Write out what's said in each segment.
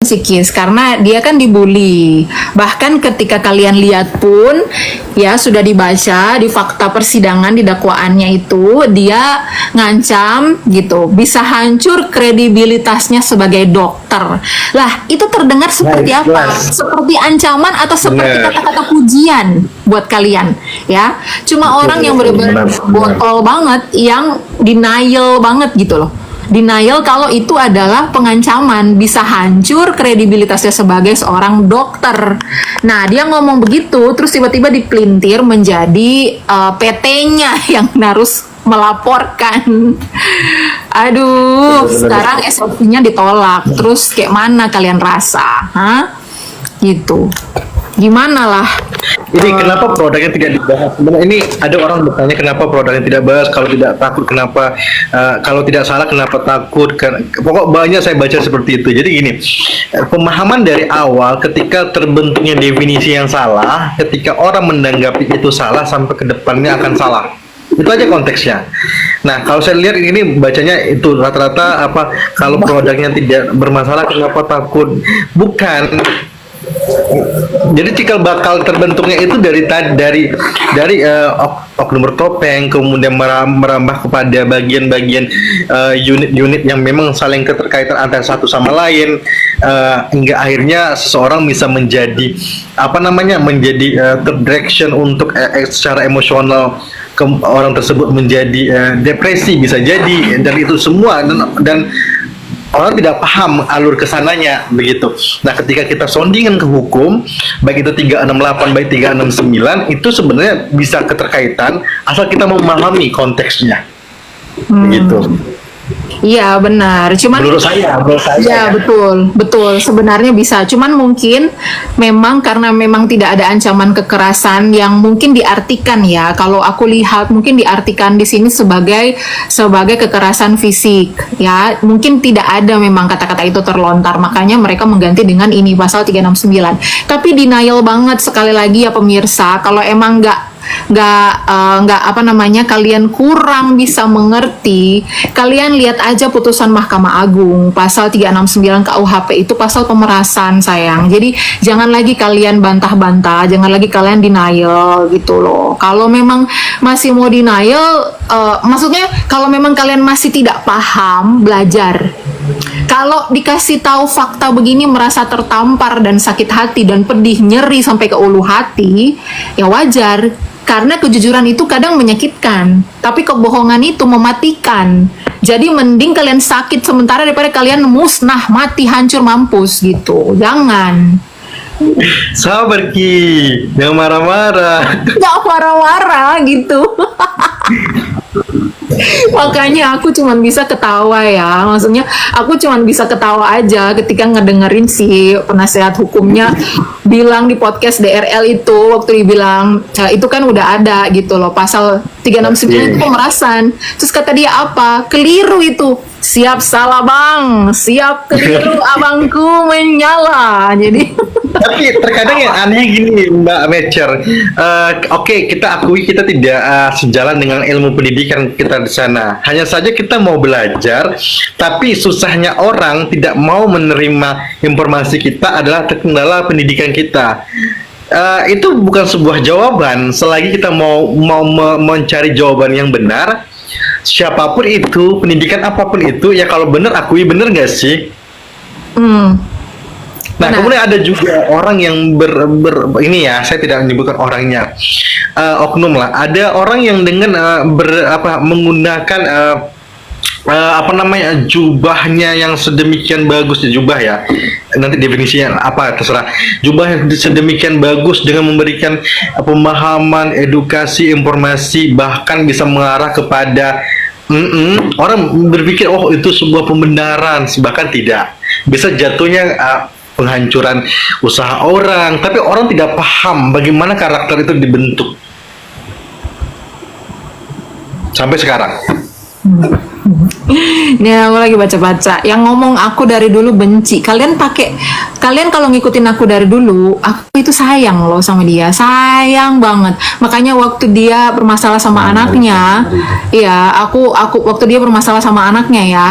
psikis karena dia kan dibully. Bahkan ketika kalian lihat pun ya sudah dibaca di fakta persidangan di dakwaannya itu dia ngancam gitu, bisa hancur kredibilitasnya sebagai dokter. Lah, itu terdengar seperti apa? Seperti ancaman atau seperti kata-kata pujian buat kalian ya. Cuma orang yang benar-benar botol banget yang denial banget gitu loh. Denial kalau itu adalah pengancaman, bisa hancur kredibilitasnya sebagai seorang dokter. Nah, dia ngomong begitu, terus tiba-tiba dipelintir menjadi PT-nya yang harus melaporkan. Aduh, sekarang SOP-nya ditolak. Terus kayak mana kalian rasa? Hah? Gitu. Gimana lah? Ini kenapa produknya tidak dibahas? Sebenarnya ini ada orang bertanya kenapa produknya tidak dibahas, kalau tidak takut kenapa, kalau tidak salah kenapa takut, pokok banyak saya baca seperti itu. Jadi gini, pemahaman dari awal ketika terbentuknya definisi yang salah, ketika orang menanggapi itu salah sampai ke depannya akan salah. Itu aja konteksnya. Nah, kalau saya lihat ini bacanya itu rata-rata apa, kalau produknya tidak bermasalah kenapa takut? Bukan. Jadi cikal bakal terbentuknya itu dari oknum bertopeng, kemudian merambah kepada bagian-bagian unit-unit yang memang saling keterkaitan antara satu sama lain, hingga akhirnya seseorang bisa menjadi terdirection untuk secara emosional, orang tersebut menjadi depresi bisa jadi, dan itu semua dan orang tidak paham alur kesananya begitu. Nah, ketika kita soundingan ke hukum, baik itu 368, baik 369, itu sebenarnya bisa keterkaitan asal kita memahami konteksnya. Begitu. Iya benar, cuman menurut saya ya betul sebenarnya bisa, cuman mungkin memang karena memang tidak ada ancaman kekerasan yang mungkin diartikan ya, kalau aku lihat mungkin diartikan di sini sebagai kekerasan fisik ya, mungkin tidak ada memang kata-kata itu terlontar, makanya mereka mengganti dengan ini pasal 369. Tapi denial banget sekali lagi ya pemirsa, kalau emang nggak kalian kurang bisa mengerti, kalian lihat aja putusan Mahkamah Agung pasal 369 KUHP itu pasal pemerasan sayang. Jadi jangan lagi kalian bantah-bantah, jangan lagi kalian denial gitu loh. Kalau memang masih mau denial, maksudnya kalau memang kalian masih tidak paham, belajar. Kalau dikasih tahu fakta begini merasa tertampar dan sakit hati dan pedih, nyeri sampai ke ulu hati, ya wajar. Karena kejujuran itu kadang menyakitkan, tapi kebohongan itu mematikan. Jadi mending kalian sakit sementara daripada kalian musnah, mati, hancur, mampus gitu. Jangan. Sabar Ki, jangan marah-marah. Gak marah-marah gitu. Makanya aku cuman bisa ketawa ya, maksudnya aku cuman bisa ketawa aja ketika ngedengerin si penasehat hukumnya bilang di podcast DRL itu, waktu dibilang itu kan udah ada gitu loh pasal 369 itu pemerasan, terus kata dia apa, keliru itu, siap salah bang, siap keliru abangku menyala. Jadi tapi terkadang yang aneh gini Mbak Mecer, oke, kita akui kita tidak sejalan dengan ilmu pendidikan kita di sana. Hanya saja kita mau belajar, tapi susahnya orang tidak mau menerima informasi kita adalah terkendala pendidikan kita. Itu bukan sebuah jawaban. Selagi kita mau mencari jawaban yang benar, siapapun itu, pendidikan apapun itu, ya kalau benar akui benar nggak sih? Nah, kemudian ada juga orang yang ini ya, saya tidak menyebutkan orangnya, oknum lah. Ada orang yang dengan menggunakan jubahnya yang sedemikian bagus, jubah ya, nanti definisinya apa terserah, jubah yang sedemikian bagus dengan memberikan pemahaman, edukasi, informasi, bahkan bisa mengarah kepada orang berpikir oh itu sebuah pembenaran, bahkan tidak, bisa jatuhnya penghancuran usaha orang, tapi orang tidak paham bagaimana karakter itu dibentuk sampai sekarang. Ini aku lagi baca-baca. Yang ngomong aku dari dulu benci. Kalian kalau ngikutin aku dari dulu, aku itu sayang loh sama dia, sayang banget. Makanya waktu dia bermasalah sama anaknya, ya aku waktu dia bermasalah sama anaknya ya,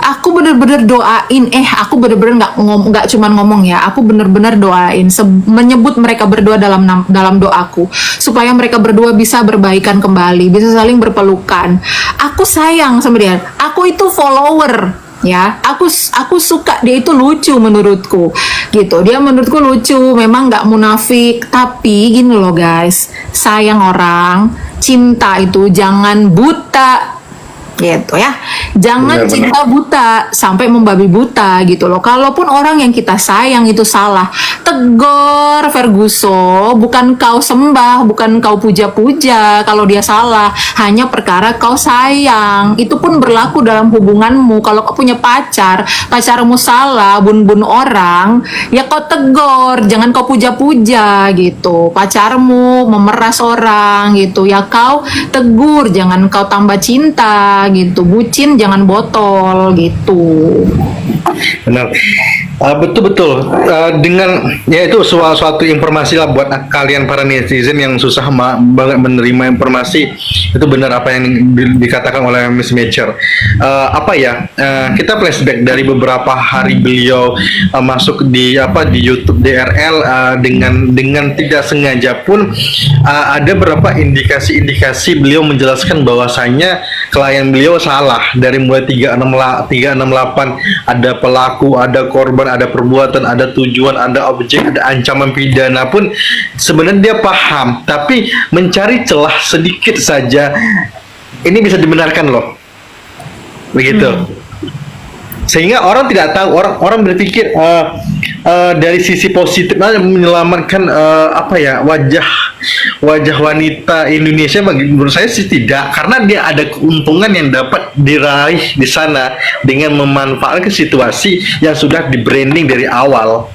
aku bener-bener doain. Aku bener-bener nggak cuman ngomong ya, aku bener-bener doain, menyebut mereka berdua dalam doaku supaya mereka berdua bisa berbaikan kembali, bisa saling berpelukan. Aku sayang sama dia. Aku itu follower ya, aku suka dia, itu lucu menurutku gitu. Dia menurutku lucu, memang nggak munafik, tapi gini loh guys, sayang orang, cinta itu jangan buta gitu ya, jangan Benar-benar. cinta buta sampai membabi buta gitu loh. Kalaupun orang yang kita sayang itu salah, tegur Ferguson, bukan kau sembah, bukan kau puja-puja kalau dia salah, hanya perkara kau sayang. Itu pun berlaku dalam hubunganmu. Kalau kau punya pacarmu salah, bun-bun orang, ya kau tegur, jangan kau puja-puja gitu. Pacarmu memeras orang gitu, ya kau tegur, jangan kau tambah cinta gitu. Bucin jangan botol gitu. Benar. Betul-betul. Dengan ya itu suatu informasi lah buat kalian para netizen yang susah banget menerima informasi. Itu benar apa yang dikatakan oleh Miss Major. Kita flashback dari beberapa hari beliau masuk di YouTube DRL, dengan tidak sengaja pun ada beberapa indikasi beliau menjelaskan bahwasanya klien beliau salah dari mulai 368, ada pelaku, ada korban, ada perbuatan, ada tujuan, ada objek, ada ancaman pidana pun sebenarnya dia paham, tapi mencari celah sedikit saja ini bisa dibenarkan loh, begitu. Sehingga orang tidak tahu, orang berpikir dari sisi positif menyelamatkan wajah wanita Indonesia. Menurut saya sih tidak, karena dia ada keuntungan yang dapat diraih di sana dengan memanfaatkan situasi yang sudah di branding dari awal.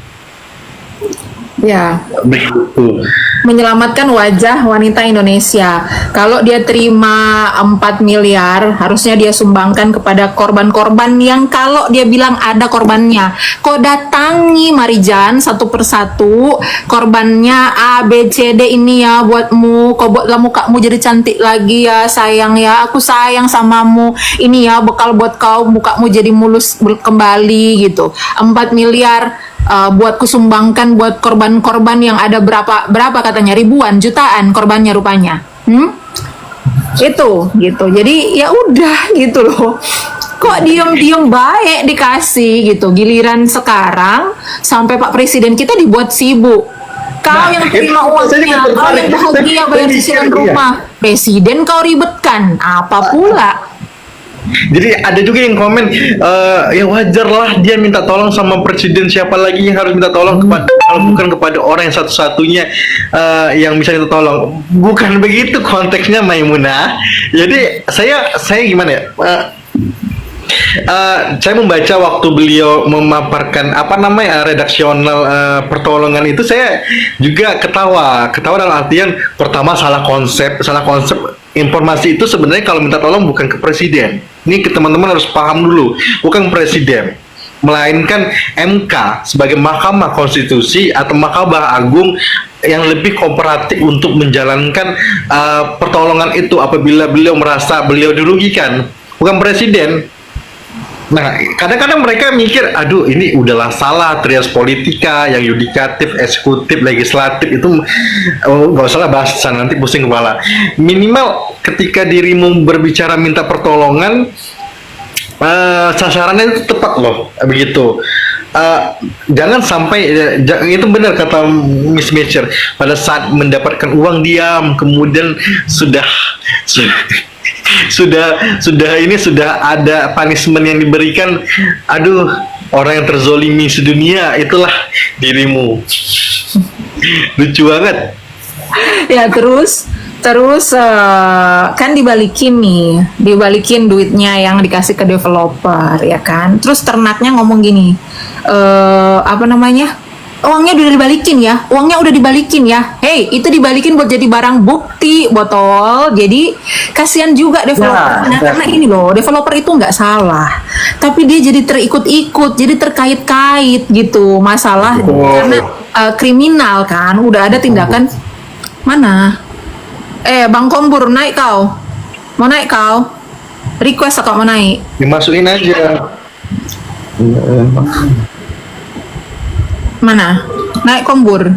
Ya, Begitu. menyelamatkan wajah wanita Indonesia. Kalau dia terima 4 miliar, harusnya dia sumbangkan kepada korban-korban yang kalau dia bilang ada korbannya. Kok datangi Marijan satu persatu, korbannya A, B, C, D ini ya buatmu, kok buatlah mukamu jadi cantik lagi ya sayang ya, aku sayang samamu, ini ya bekal buat kau, mukamu jadi mulus kembali gitu. 4 miliar buat kusumbangkan buat korban-korban yang ada berapa katanya, ribuan, jutaan korbannya rupanya. Itu gitu. Jadi ya udah gitu loh. Kok diem-diem baik dikasih gitu. Giliran sekarang sampai Pak Presiden kita dibuat sibuk. Kau yang terima uangnya, kau yang bahagia bayar cicilan rumah. Presiden kau ribetkan. Apa pula? Jadi ada juga yang komen, ya wajar lah dia minta tolong sama presiden, siapa lagi yang harus minta tolong kalau bukan kepada orang yang satu-satunya yang bisa minta tolong. Bukan begitu konteksnya, Maimunah. Jadi saya gimana ya? Saya membaca waktu beliau memaparkan redaksional pertolongan itu, saya juga ketawa dalam artian pertama salah konsep informasi itu. Sebenarnya kalau minta tolong bukan ke presiden, ini teman-teman harus paham dulu, bukan presiden, melainkan MK sebagai Mahkamah Konstitusi atau Mahkamah Agung yang lebih kooperatif untuk menjalankan pertolongan itu apabila beliau merasa beliau dirugikan, bukan presiden. Nah, kadang-kadang mereka mikir, aduh ini udahlah salah, trias politika, yang yudikatif, eksekutif, legislatif itu nggak usah lah bahas sana, nanti pusing kepala. Minimal ketika dirimu berbicara minta pertolongan, sasarannya itu tepat loh, begitu. Jangan sampai itu benar kata Miss Major, pada saat mendapatkan uang diam, kemudian sudah ada punishment yang diberikan. Aduh, orang yang terzolimi sedunia itulah dirimu. Lucu banget. Ya terus kan dibalikin duitnya yang dikasih ke developer ya kan. Terus ternaknya ngomong gini, uangnya udah dibalikin ya, uangnya udah dibalikin ya. Hey, itu dibalikin buat jadi barang bukti, botol. Jadi kasihan juga developer. Nah, karena ini loh, developer itu nggak salah, tapi dia jadi terikut-ikut, jadi terkait-kait gitu masalah karena kriminal kan. Udah ada tindakan mana? Bang Kombur, naik kau? Mau naik kau? Request kau mau naik? Dimasukin aja. Mana? Naik Kombur.